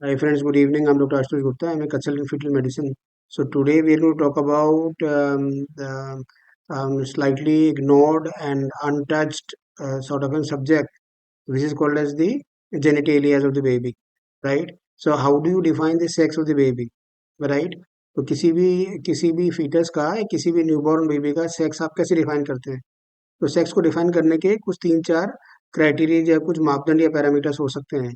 Hi friends, good evening. I'm Dr. Ashutosh Gupta. I'm a consultant in fetal medicine. So today we are going to talk about the slightly ignored and untouched sort of a subject, which is called as the genitalia of the baby, right? So how do you define the sex of the baby, right? तो किसी भी foetus का या किसी भी newborn baby का sex आप कैसे डिफाइन करते हैं? तो सेक्स को डिफाइन करने के कुछ तीन चार क्राइटेरिया या कुछ मापदंड या पैरामीटर्स हो सकते हैं,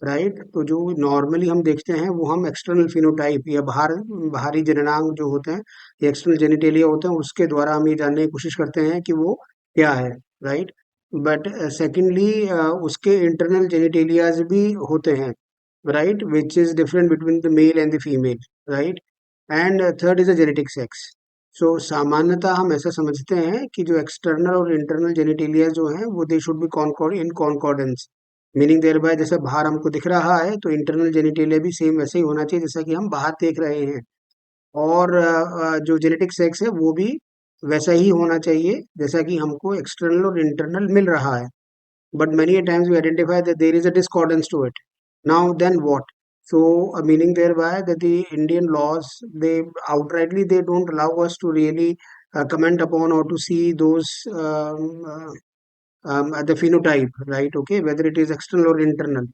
राइट? तो जो नॉर्मली हम देखते हैं वो हम एक्सटर्नल फिनोटाइप या बाहरी जननांग जो होते हैं या एक्सटर्नल जेनिटेलिया होते हैं उसके द्वारा हम ये जानने की कोशिश करते हैं कि वो क्या है, राइट? बट सेकेंडली उसके इंटरनल जेनिटेलियाज भी होते हैं, right, which is different between the male and the female, right? And third is the genetic sex. So सामान्यतः हम ऐसा समझते हैं कि जो एक्सटर्नल और इंटरनल जेनिटेलिया जो हैं वो they should be concord in concordance, meaning thereby जैसे बाहर हमको दिख रहा है तो इंटरनल जेनिटेलिया भी सेम वैसे ही होना चाहिए जैसा कि हम बाहर देख रहे हैं, और जो जेनेटिक सेक्स है वो भी वैसा ही होना चाहिए जैसा कि हमको एक्सटर्नल और इंटरनल मिल रहा है. But many a times we identify that there is a discordance to it. Now then what? So meaning thereby that the Indian laws, they outrightly they don't allow us to really comment upon or to see those the phenotype, right? Okay, whether it is external or internal.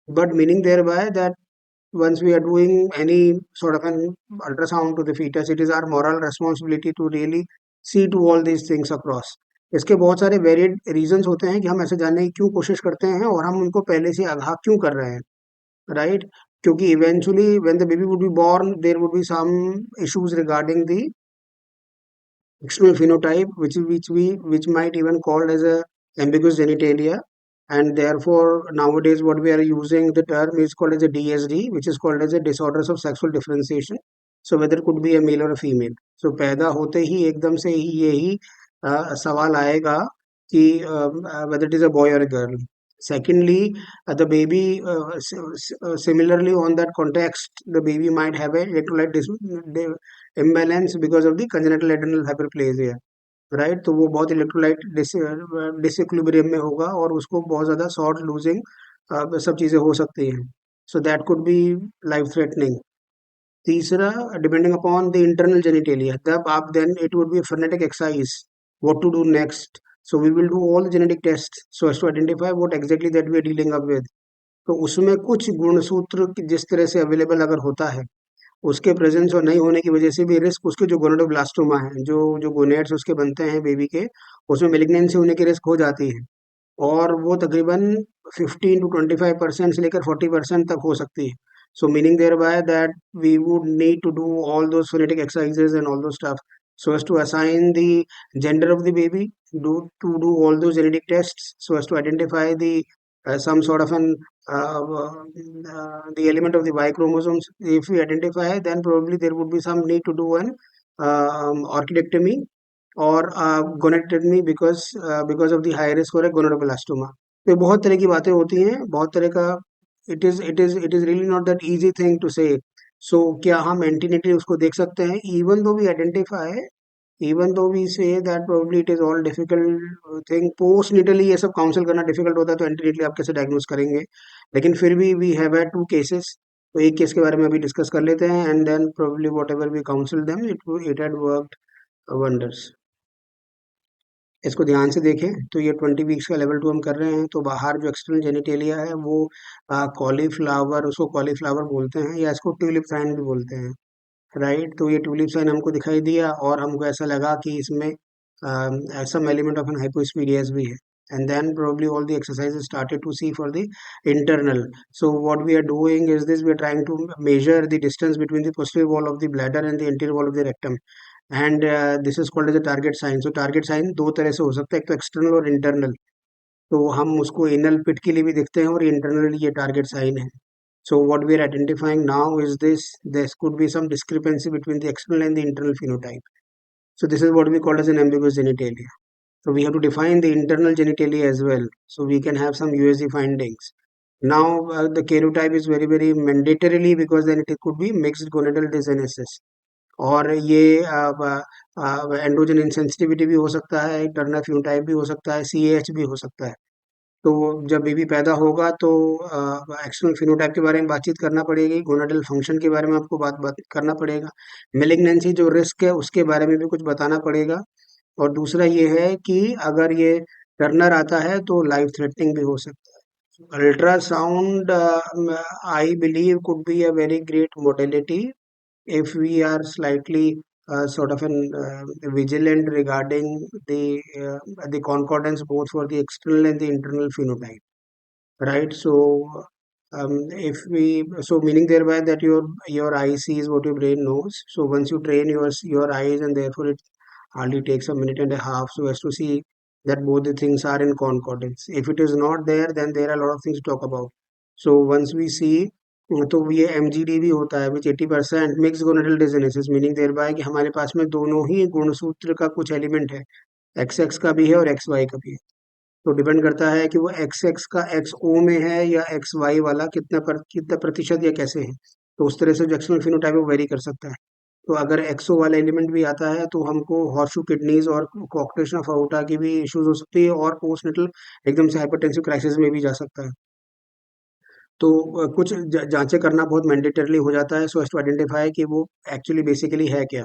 But meaning thereby that once we are doing any sort of an ultrasound to the fetus, it is our moral responsibility to really see to all these things across. इसके बहुत सारे varied reasons होते हैं कि हम ऐसे जानने की क्यों कोशिश करते हैं और हम उनको पहले से आगाह क्यों कर रहे हैं, राइट? क्योंकि eventually when the baby would be born there would be some issues regarding the external phenotype which might even called as a ambiguous genitalia, and therefore nowadays what we are using the term is called as a DSD, which is called as a disorders of sexual differentiation. So whether it could be a male or a female. So पैदा होते ही एकदम से ही यही सवाल आएगा कि whether it is a boy or a girl. Secondly, the baby similarly on that context, the baby might have a electrolyte imbalance because of the congenital adrenal hyperplasia, right? तो वो बहुत इलेक्ट्रोलाइट डिसइक्विलिब्रियम में होगा और उसको बहुत ज़्यादा salt losing सब चीज़ें हो सकती हैं. So that could be life threatening. तीसरा, depending upon the internal genitalia, तब आप then it would be frenetic exercise what to do next. So we will do all the genetic test so as to identify what exactly that we are dealing up with. तो उसमें कुछ गुणसूत्र जिस तरह से available अगर होता है, उसके प्रेजेंस और नहीं होने की वजह से भी रिस्क, उसके जो गोनाडोब्लास्टोमा है, जो जो गोनेड्स उसके बनते हैं बेबी के, उसमें मेलिग्नेंसी होने की रिस्क हो जाती है, और वो तकरीबन 15 to 25% से लेकर 40% तक हो सकती है. So meaning thereby that we would need to do all those phonetic exercises and all those stuff so as to assign the gender of the baby, do all those genetic tests so as to identify the some sort of an the element of the Y chromosomes. If we identify, then probably there would be some need to do an orchidectomy और gonadectomy because of the high risk for a gonadoblastoma. तो बहुत तरह की बातें होती हैं, बहुत तरह का. It is really not that easy thing to say. So क्या हम एंटीनेटली उसको देख सकते हैं? Even though we say that probably it is all difficult thing. Postnatally ये सब काउंसिल करना डिफिकल्ट होता है, तो एंटीनेटली आप कैसे डायग्नोज करेंगे? लेकिन फिर भी we have had two cases. तो एक केस के बारे में अभी डिस्कस कर लेते हैं, and then probably whatever we counsel them it had worked wonders. इसको ध्यान से देखें तो ये 20 वीक्स का लेवल 2 हम कर रहे हैं. तो बाहर जो एक्सटर्नल जेनिटेलिया है वो कॉलीफ्लावर, उसको कॉलीफ्लावर बोलते हैं या इसको ट्यूलिप साइन भी बोलते हैं, राइट? तो ये ट्यूलिप साइन हमको दिखाई दिया और हमको ऐसा लगा कि इसमें some element of an hypospadias भी है. And then probably all the exercises started to see for the internal. So what we are doing is this: we are trying to measure the distance between the posterior wall of the bladder and the anterior wall of the rectum, and this is called as a target sign. So target sign दो तरह से हो सकता है, एक तो external और internal. तो हम उसको एनल पिट के लिए भी देखते हैं और इंटरनली ये टारगेट साइन है. So what we are identifying now is this: there could be some discrepancy between the external and the internal phenotype. So this is what we call as an ambiguous genitalia. So we have to define the internal genitalia as well, so we can have some USG findings. Now the karyotype is very very mandatorily, because then it could be mixed gonadal dysgenesis. और ये androgen insensitivity भी हो सकता है, Turner फ्यूटाइप भी हो सकता है, CAH भी हो सकता है. तो जब बेबी पैदा होगा तो एक्सटर्नल फिनोटाइप के बारे में बातचीत करना पड़ेगी, गोनाडल फंक्शन के बारे में आपको बात बात करना पड़ेगा, मेलिग्नेंसी जो रिस्क है उसके बारे में भी कुछ बताना पड़ेगा। और दूसरा ये है कि अगर ये टर्नर आता है तो लाइफ थ्रेटनिंग भी हो सकता है। Ultrasound I believe could be a very great modality if we are slightly sort of an vigilant regarding the concordance both for the external and the internal phenotype, right? So if we so meaning thereby that your eye sees what your brain knows. So once you train your eyes, and therefore it hardly takes a minute and a half so as to see that both the things are in concordance. If it is not there, then there are a lot of things to talk about. So once we see, तो ये एमजीडी भी होता है which 80% mix gonadal dysgenesis, meaning thereby कि हमारे पास में दोनों ही गुणसूत्र का कुछ एलिमेंट है, एक्स एक्स का भी है और एक्स वाई का भी है। तो डिपेंड करता है कि वो एक्स एक्स का एक्स ओ में है या एक्स वाई वाला कितना प्रतिशत या कैसे है। तो उस तरह से जो एक्सटर्नल फिनोटाइप वो वेरी कर सकता है। तो अगर एक्सो वाला एलिमेंट भी आता है तो हमको हॉर्शू किडनीज और कोऑक्टेशन ऑफ अओर्टा की भी इश्यूज हो सकती है, और पोस्टनेटल एकदम से हाइपरटेंसिव क्राइसिस में भी जा सकता है। तो कुछ जांचें करना बहुत मैंडेटरली हो जाता है सो एज टू आइडेंटिफाई कि वो एक्चुअली बेसिकली है क्या।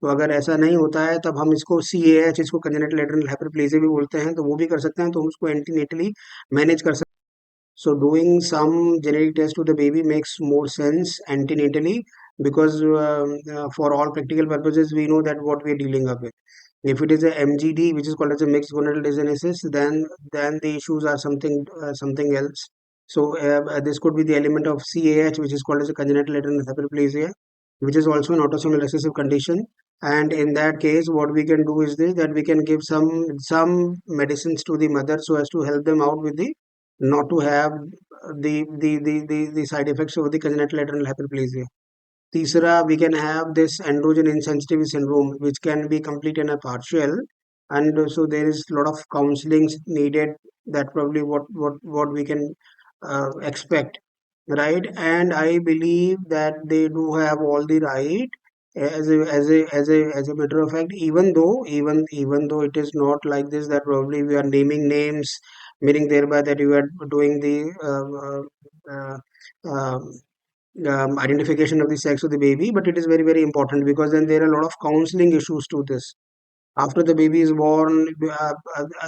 तो अगर ऐसा नहीं होता है तब हम इसको सी ए एच, इसको कंजेनिटल एड्रेनल हाइपरप्लेजिया भी बोलते हैं, तो वो भी कर सकते हैं, तो हम उसको एंटीनेटली मैनेज कर सकते हैं। So doing some genetic test to the baby makes more sense antenatally because for all practical purposes we know that what we are dealing up with. If it is a MGD, which is called as a mixed gonadal dysgenesis, then the issues are something else. So this could be the element of CAH, which is called as a congenital adrenal hyperplasia, which is also an autosomal recessive condition. And in that case, what we can do is this, that we can give some medicines to the mother so as to help them out with the not to have the side effects of the congenital adrenal hyperplasia. Tisra, we can have this androgen insensitivity syndrome, which can be complete and a partial, and so there is a lot of counseling needed. That probably what we can expect, right? And I believe that they do have all the right. As a matter of fact, even though it is not like this, that probably we are naming names, meaning thereby that you are doing the identification of the sex of the baby, but it is very very important because then there are a lot of counseling issues to this. After the baby is born,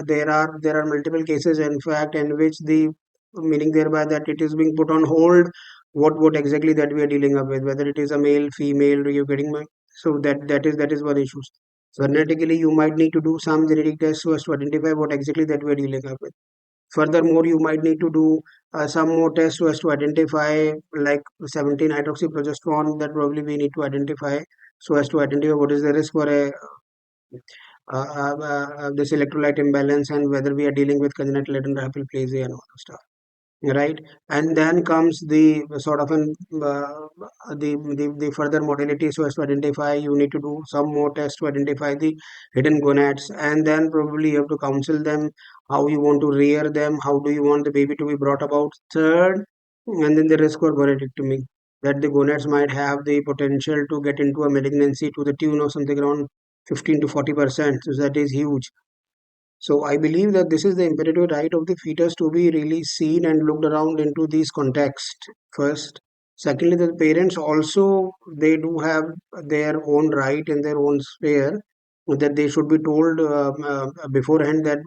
there are multiple cases, in fact, in which the meaning thereby that it is being put on hold. What exactly that we are dealing up with, whether it is a male, female, you're getting my. So that is one issue. So genetically, you might need to do some genetic tests so as to identify what exactly that we are dealing up with. Furthermore, you might need to do some more tests so as to identify like 17 hydroxyprogesterone, that probably we need to identify so as to identify what is the risk for a this electrolyte imbalance, and whether we are dealing with congenital adrenal hyperplasia and all that stuff, right? And then comes the sort of an the further modality so as to identify. You need to do some more tests to identify the hidden gonads, and then probably you have to counsel them how you want to rear them, how do you want the baby to be brought about. Third, and then the risk for gonadectomy, that the gonads might have the potential to get into a malignancy to the tune of something around 15 to 40%. So that is huge. So I believe that this is the imperative right of the fetus to be really seen and looked around into these contexts first. Secondly, the parents also, they do have their own right in their own sphere, that they should be told beforehand that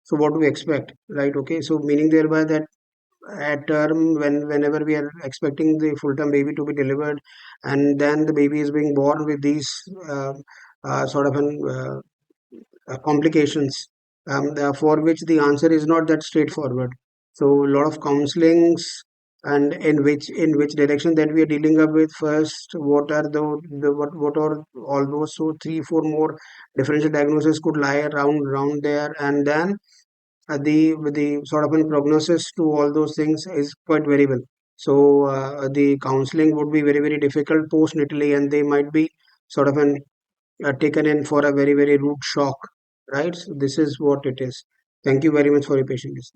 so what do we expect, right? Okay, so meaning thereby that at term, whenever we are expecting the full term baby to be delivered, and then the baby is being born with these sort of an complications, for which the answer is not that straightforward. So a lot of counselings, and in which direction that we are dealing up with. First, what are what are all those, so three four more differential diagnoses could lie around there, and then the sort of a prognosis to all those things is quite variable. So the counseling would be very very difficult postnatally, and they might be sort of an taken in for a very very rude shock, right? So this is what it is. Thank you very much for your patience.